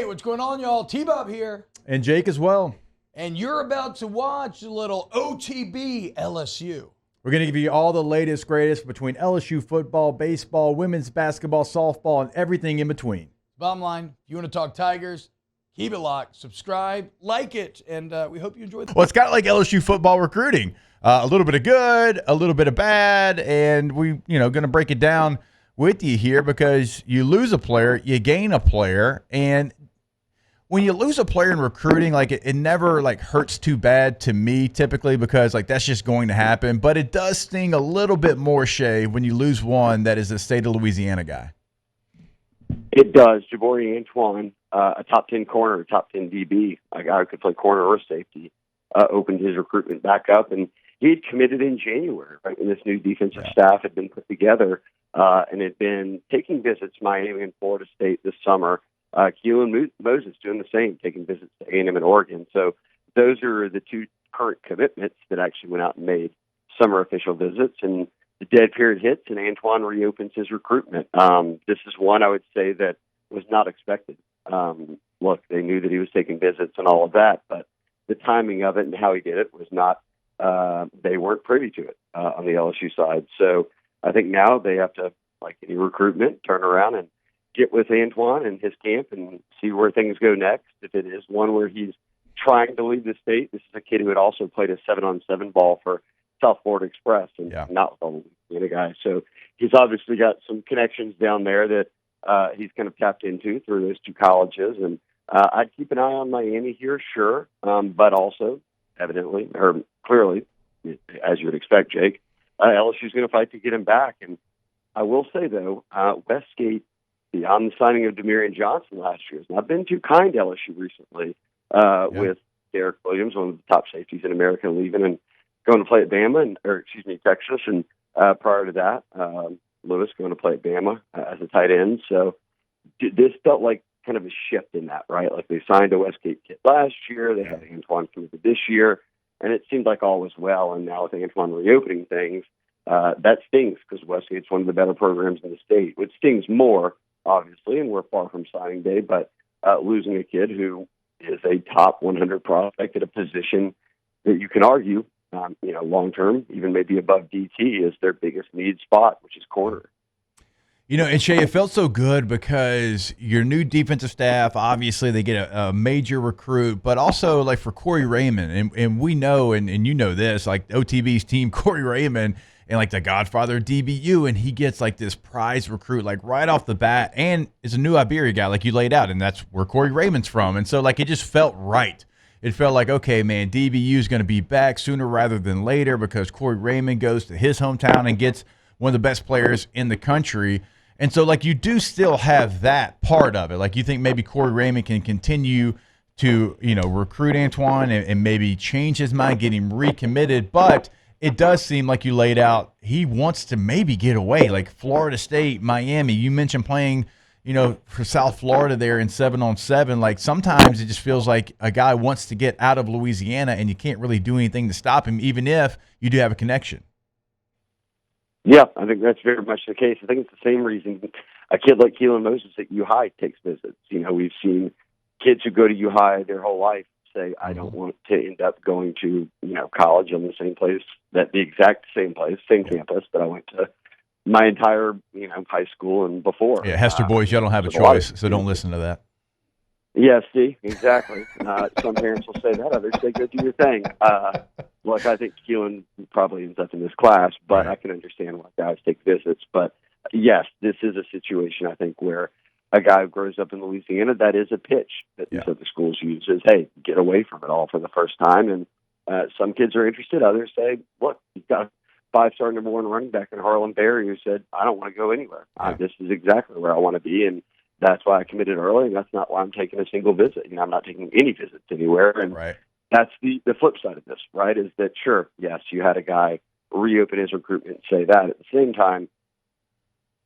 what's going on, y'all? T-Bob here. And Jake as well. And you're about to watch a little OTB LSU. We're going to give you all the latest, greatest between LSU football, baseball, women's basketball, softball, and everything in between. Bottom line, if you want to talk Tigers, keep it locked, subscribe, like it, and we hope you enjoy the Well, it's kind of like LSU football recruiting. A little bit of good, a little bit of bad, and we, going to break it down with you here because you lose a player, you gain a player, and when you lose a player in recruiting, like it never like hurts too bad to me typically because like that's just going to happen. But it does sting a little bit more, Shea, when you lose one that is a state of Louisiana guy. It does. Javor Antoine, a top 10 corner, a top 10 DB, a guy who could play corner or safety, opened his recruitment back up, and he had committed in January, right, when this new defensive staff had been put together and had been taking visits to Miami and Florida State this summer. Keelan Moses doing the same, taking visits to A&M and Oregon. So those are the two current commitments that actually went out and made summer official visits. And the dead period hits, and Antoine reopens his recruitment. This is one I would say that was not expected. Look, they knew that he was taking visits and all of that, but the timing of it and how he did it was not, they weren't privy to it on the LSU side. So I think now they have to, like any recruitment, turn around and get with Antoine and his camp and see where things go next. If it is one where he's trying to leave the state, this is a kid who had also played a 7-on-7 ball for South Florida Express and not with all the guy. So he's obviously got some connections down there that he's kind of tapped into through those two colleges. And I'd keep an eye on Miami here, sure, but also evidently or clearly, as you would expect, Jake, LSU's going to fight to get him back. And I will say, though, Westgate, beyond the signing of Demarion Johnson last year, has not been too kind to LSU recently with Derek Williams, one of the top safeties in America, leaving and going to play at Bama, Texas. And prior to that, Lewis going to play at Bama as a tight end. So this felt like kind of a shift in that, right? Like they signed a Westgate kid last year. They had Antoine committed this year. And it seemed like all was well. And now with Antoine reopening things, that stings because Westgate's one of the better programs in the state. It stings more, obviously, and we're far from signing day, but losing a kid who is a top 100 prospect at a position that you can argue, long-term, even maybe above DT, is their biggest need spot, which is corner. And Shea, it felt so good because your new defensive staff, obviously they get a major recruit, but also like for Corey Raymond, and we know, and you know this, like OTB's team, Corey Raymond, and like the Godfather of DBU, and he gets like this prize recruit like right off the bat, and is a new Iberia guy like you laid out, and that's where Corey Raymond's from. And so like it just felt right. It felt like, okay, man, DBU is going to be back sooner rather than later because Corey Raymond goes to his hometown and gets one of the best players in the country. And so, like, you do still have that part of it. Like, you think maybe Corey Raymond can continue to, recruit Antoine and maybe change his mind, get him recommitted. But it does seem like you laid out, he wants to maybe get away. Like Florida State, Miami, you mentioned playing, for South Florida there in 7-on-7. Like, sometimes it just feels like a guy wants to get out of Louisiana and you can't really do anything to stop him, even if you do have a connection. Yeah, I think that's very much the case. I think it's the same reason a kid like Keelan Moses at U-High takes visits. We've seen kids who go to U-High their whole life say, I don't want to end up going to, college in the same place, the exact same place, same campus that I went to my entire, high school and before. Yeah, Hester boys, y'all don't have a choice, so don't listen to that. Yeah, see, exactly. Some parents will say that, others say, go do your thing. Look, I think Keelan probably ends up in this class, but I can understand why guys take visits. But yes, this is a situation, I think, where a guy who grows up in Louisiana, that is a pitch that these other schools use is, hey, get away from it all for the first time. And some kids are interested. Others say, look, you've got a 5-star number 1 running back in Harlan Berry who said, I don't want to go anywhere. This is exactly where I want to be. And that's why I committed early, and that's not why I'm taking a single visit. I'm not taking any visits anywhere. And that's the flip side of this, right, is that, sure, yes, you had a guy reopen his recruitment and say that. At the same time,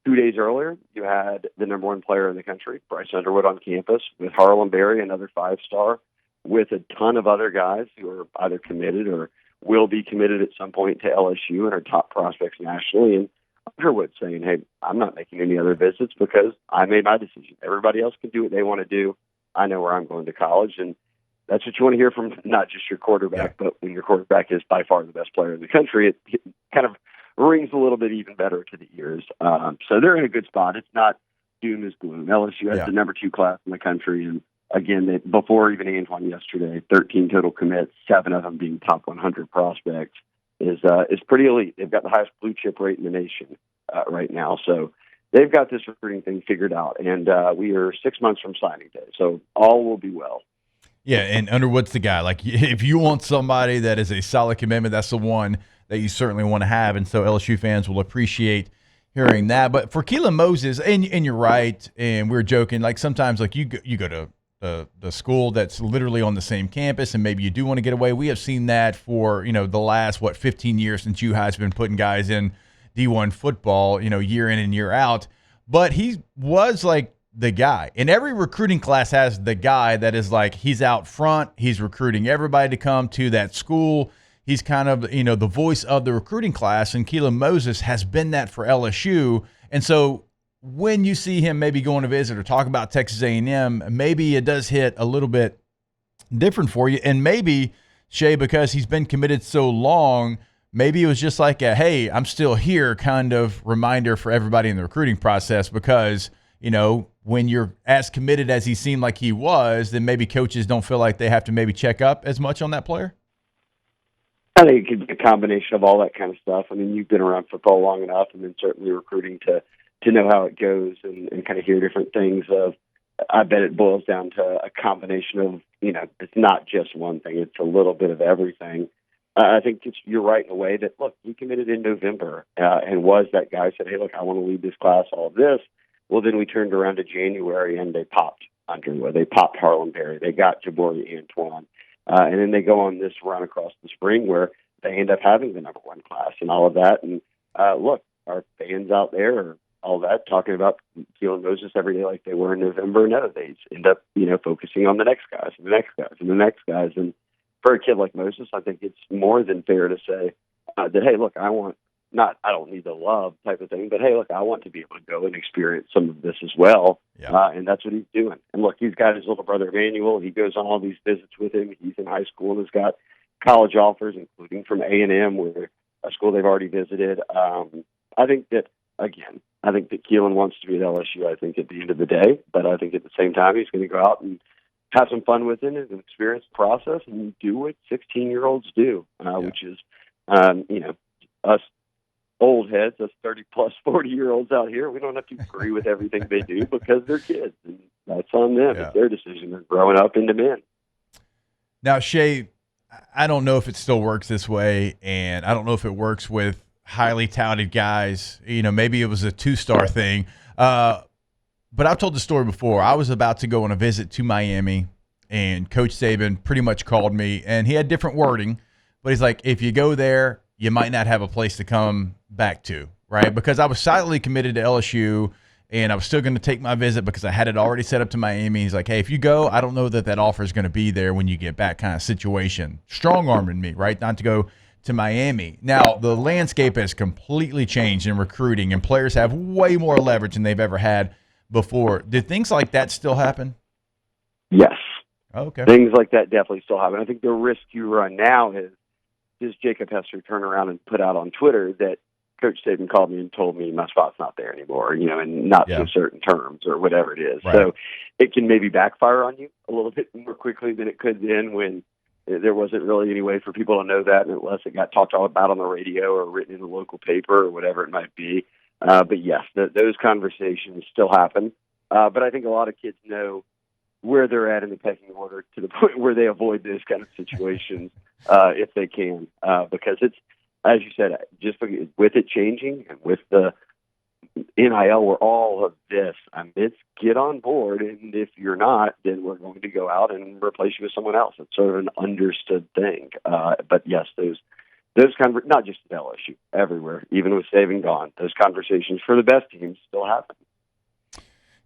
2 days earlier, you had the number 1 player in the country, Bryce Underwood, on campus with Harlan Berry, another 5-star, with a ton of other guys who are either committed or will be committed at some point to LSU and are top prospects nationally. And Underwood saying, hey, I'm not making any other visits because I made my decision. Everybody else can do what they want to do. I know where I'm going to college. And that's what you want to hear from not just your quarterback, but when your quarterback is by far the best player in the country, it kind of rings a little bit even better to the ears. So they're in a good spot. It's not doom is gloom. LSU has the number 2 class in the country. And again, before even Antoine yesterday, 13 total commits, 7 of them being top 100 prospects, is pretty elite. They've got the highest blue chip rate in the nation right now. So they've got this recruiting thing figured out. And we are 6 months from signing day. So all will be well. Yeah, and Underwood's the guy. Like, if you want somebody that is a solid commitment, that's the one that you certainly want to have. And so LSU fans will appreciate hearing that. But for Keelan Moses, and you're right, and we were joking, like sometimes like you go to the school that's literally on the same campus, and maybe you do want to get away. We have seen that for, the last, 15 years since you guys have been putting guys in D1 football, year in and year out. But he was like the guy. And every recruiting class has the guy that is like, he's out front, he's recruiting everybody to come to that school. He's kind of, the voice of the recruiting class, and Keelan Moses has been that for LSU. And so when you see him maybe going to visit or talk about Texas A&M, maybe it does hit a little bit different for you. And maybe, Shea, because he's been committed so long, maybe it was just like a, hey, I'm still here kind of reminder for everybody in the recruiting process, because, when you're as committed as he seemed like he was, then maybe coaches don't feel like they have to maybe check up as much on that player? I think it could be a combination of all that kind of stuff. I mean, you've been around football long enough, and then certainly recruiting to know how it goes and kind of hear different things. I bet it boils down to a combination of, it's not just one thing. It's a little bit of everything. I think you're right in a way that, look, he committed in November and was that guy who said, hey, look, I want to lead this class, all of this. Well, then we turned around to January and they popped Underwood. They popped Harlem Berry. They got Javor Antoine. And then they go on this run across the spring where they end up having the number 1 class and all of that. And look, our fans out there are all that talking about Keelan Moses every day like they were in November. No, they end up, focusing on the next guys and the next guys and the next guys. And for a kid like Moses, I think it's more than fair to say that, hey, look, I don't need the love type of thing, but hey, look, I want to be able to go and experience some of this as well. Yeah. And that's what he's doing. And look, he's got his little brother, Emmanuel. He goes on all these visits with him. He's in high school and has got college offers, including from A&M, where a school they've already visited. I think that Keelan wants to be at LSU, I think, at the end of the day, but I think at the same time, he's going to go out and have some fun with it and experience the process and do what 16-year-olds do, which is, us old heads, us 30-plus, 40-year-olds out here, we don't have to agree with everything they do because they're kids, and that's on them. Yeah. It's their decision. They're growing up into men. Now, Shea, I don't know if it still works this way, and I don't know if it works with highly touted guys. Maybe it was a 2-star thing. But I've told the story before. I was about to go on a visit to Miami, and Coach Saban pretty much called me, and he had different wording, but he's like, if you go there, you might not have a place to come back to, right? Because I was silently committed to LSU, and I was still going to take my visit because I had it already set up to Miami. He's like, hey, if you go, I don't know that offer is going to be there when you get back kind of situation. Strong-arming me, right, not to go to Miami. Now, the landscape has completely changed in recruiting, and players have way more leverage than they've ever had before. Did things like that still happen? Yes. Okay. Things like that definitely still happen. I think the risk you run now is, does Jacob Hester turn around and put out on Twitter that Coach Saban called me and told me my spot's not there anymore, and not to certain terms or whatever it is. Right. So it can maybe backfire on you a little bit more quickly than it could then when there wasn't really any way for people to know that unless it got talked all about on the radio or written in the local paper or whatever it might be. But yes, those conversations still happen. But I think a lot of kids know where they're at in the pecking order to the point where they avoid those kind of situations if they can. Because it's, as you said, just with it changing and with the NIL, we're all of this. It's get on board, and if you're not, then we're going to go out and replace you with someone else. It's sort of an understood thing. But yes, those not just at LSU, everywhere, even with Saban gone, those conversations for the best teams still happen.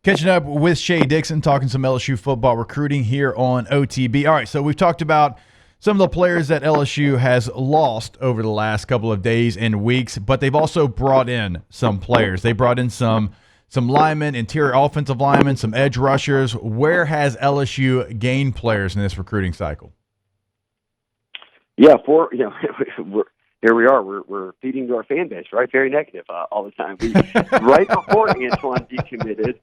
Catching up with Shea Dixon, talking some LSU football recruiting here on OTB. All right, so we've talked about some of the players that LSU has lost over the last couple of days and weeks, but they've also brought in some players. They brought in some some linemen, interior offensive linemen, some edge rushers. Where has LSU gained players in this recruiting cycle? Yeah, here we are. We're feeding to our fan base, right? Very negative all the time. Right before Antoine decommitted,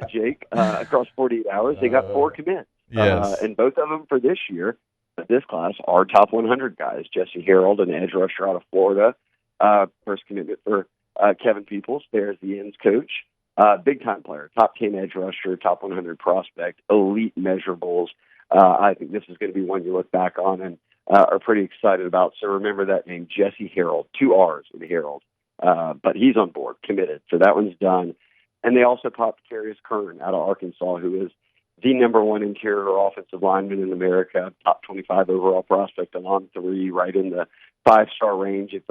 Jake, across 48 hours, they got 4 commits. Yes. And both of them for this year, this class, are top 100 guys. Jesse Harold, an edge rusher out of Florida, first commitment for Kevin Peoples, Bears the ends coach. Big-time player, top 10 edge rusher, top 100 prospect, elite measurables. I think this is going to be one you look back on and are pretty excited about. So remember that name, Jesse Harold, 2 R's in Harold. But he's on board, committed. So that one's done. And they also popped Carius Kern out of Arkansas, who is the number 1 interior offensive lineman in America, top 25 overall prospect, on 3, right in the 5-star range if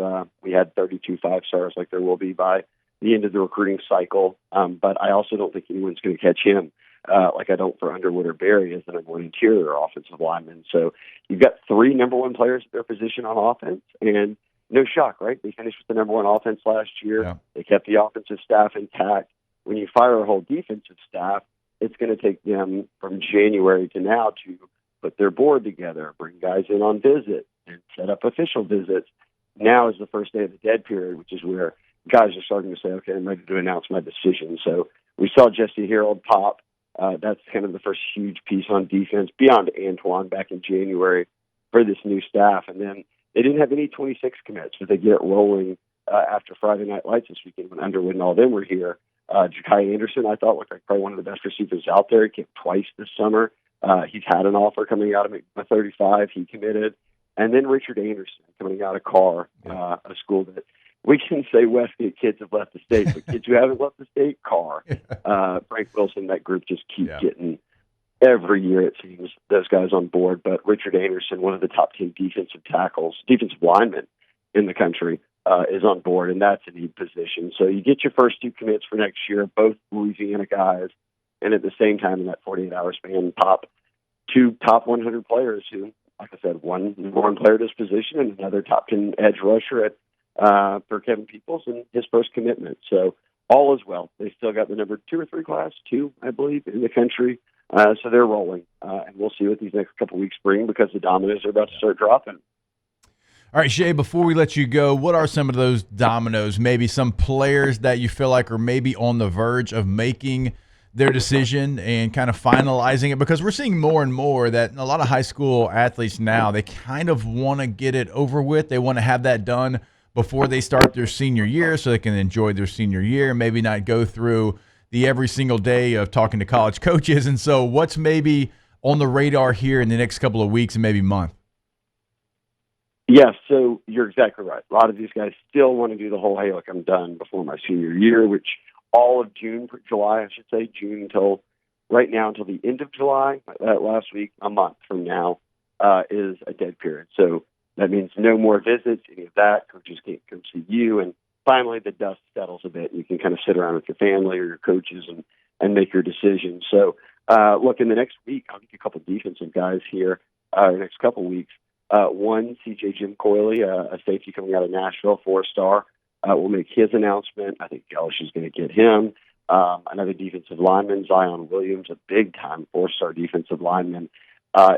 we had 32 5-stars like there will be by the end of the recruiting cycle. But I also don't think anyone's going to catch him like I don't for Underwood or Berry as the number 1 interior offensive lineman. So you've got 3 number 1 players at their position on offense, and no shock, right? They finished with the number 1 offense last year. Yeah. They kept the offensive staff intact. When you fire a whole defensive staff, it's going to take them from January to now to put their board together, bring guys in on visit, and set up official visits. Now is the first day of the dead period, which is where guys are starting to say, okay, I'm ready to announce my decision. So we saw Jesse Harold pop. That's kind of the first huge piece on defense beyond Antoine back in January for this new staff. And then they didn't have any 26 commits, but they get it rolling after Friday Night Lights this weekend when Underwood and all them were here. Ja'Kai Anderson, I thought, looked like probably one of the best receivers out there. He came twice this summer. He's had an offer coming out of 35. He committed. And then Richard Anderson coming out of Carr, a school that we can say Westgate kids have left the state, but kids who haven't left the state, Carr. Frank Wilson, that group just keep getting, every year it seems, those guys on board. But Richard Anderson, one of the top 10 defensive linemen in the country, is on board, and that's a need position. So you get your first 2 commits for next year, both Louisiana guys, and at the same time in that 48-hour span, pop 2 top 100 players who, like I said, one number 1 player at his position and another top 10 edge rusher at for Kevin Peoples and his first commitment. So all is well. They still got the number 2 or 3 class, 2, I believe, in the country. So they're rolling, and we'll see what these next couple weeks bring because the dominoes are about to start dropping. All right, Shea, before we let you go, what are some of those dominoes, maybe some players that you feel like are maybe on the verge of making their decision and kind of finalizing it? Because we're seeing more and more that a lot of high school athletes now, they kind of want to get it over with. They want to have that done before they start their senior year so they can enjoy their senior year, maybe not go through the every single day of talking to college coaches. And so what's maybe on the radar here in the next couple of weeks and maybe month? Yeah, so you're exactly right. A lot of these guys still want to do the whole, hey, look, I'm done before my senior year, which all of July, I should say, June until right now, until the end of July, last week, a month from now, is a dead period. So that means no more visits, any of that. Coaches can't come see you. And finally, the dust settles a bit. You can kind of sit around with your family or your coaches and make your decision. So, look, in the next week, I'll give you a couple defensive guys here, the next couple weeks. One, C.J. Jim Coyley, a safety coming out of Nashville, 4-star, will make his announcement. I think LSU's going to get him. Another defensive lineman, Zion Williams, a big-time 4-star defensive lineman,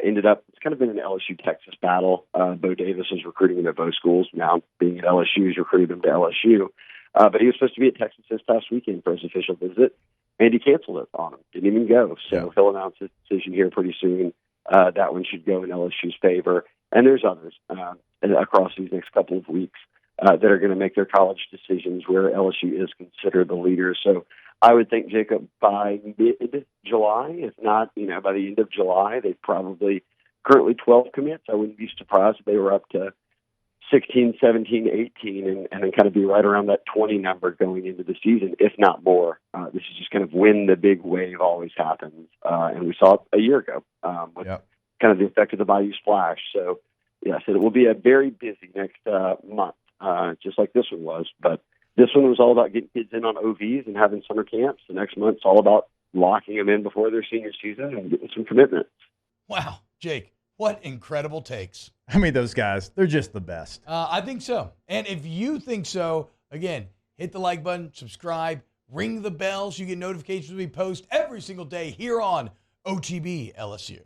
ended up, it's kind of been an LSU-Texas battle. Bo Davis is recruiting him at both schools. Now, being at LSU, he's recruited him to LSU. But he was supposed to be at Texas this past weekend for his official visit, and he canceled it on him. Didn't even go. So he'll announce his decision here pretty soon. That one should go in LSU's favor. And there's others across these next couple of weeks that are going to make their college decisions where LSU is considered the leader. So I would think, Jacob, by mid-July, if not, by the end of July, they've probably currently 12 commits. I wouldn't be surprised if they were up to 16, 17, 18, and then kind of be right around that 20 number going into the season, if not more. This is just kind of when the big wave always happens. And we saw it a year ago with kind of the effect of the Bayou Splash. So, yes, it will be a very busy next month, just like this one was. But this one was all about getting kids in on OVs and having summer camps. The next month's all about locking them in before their senior season and getting some commitments. Wow, Jake, what incredible takes. I mean, those guys, they're just the best. I think so. And if you think so, again, hit the like button, subscribe. Ring the bell so you get notifications when we post every single day here on OTB LSU.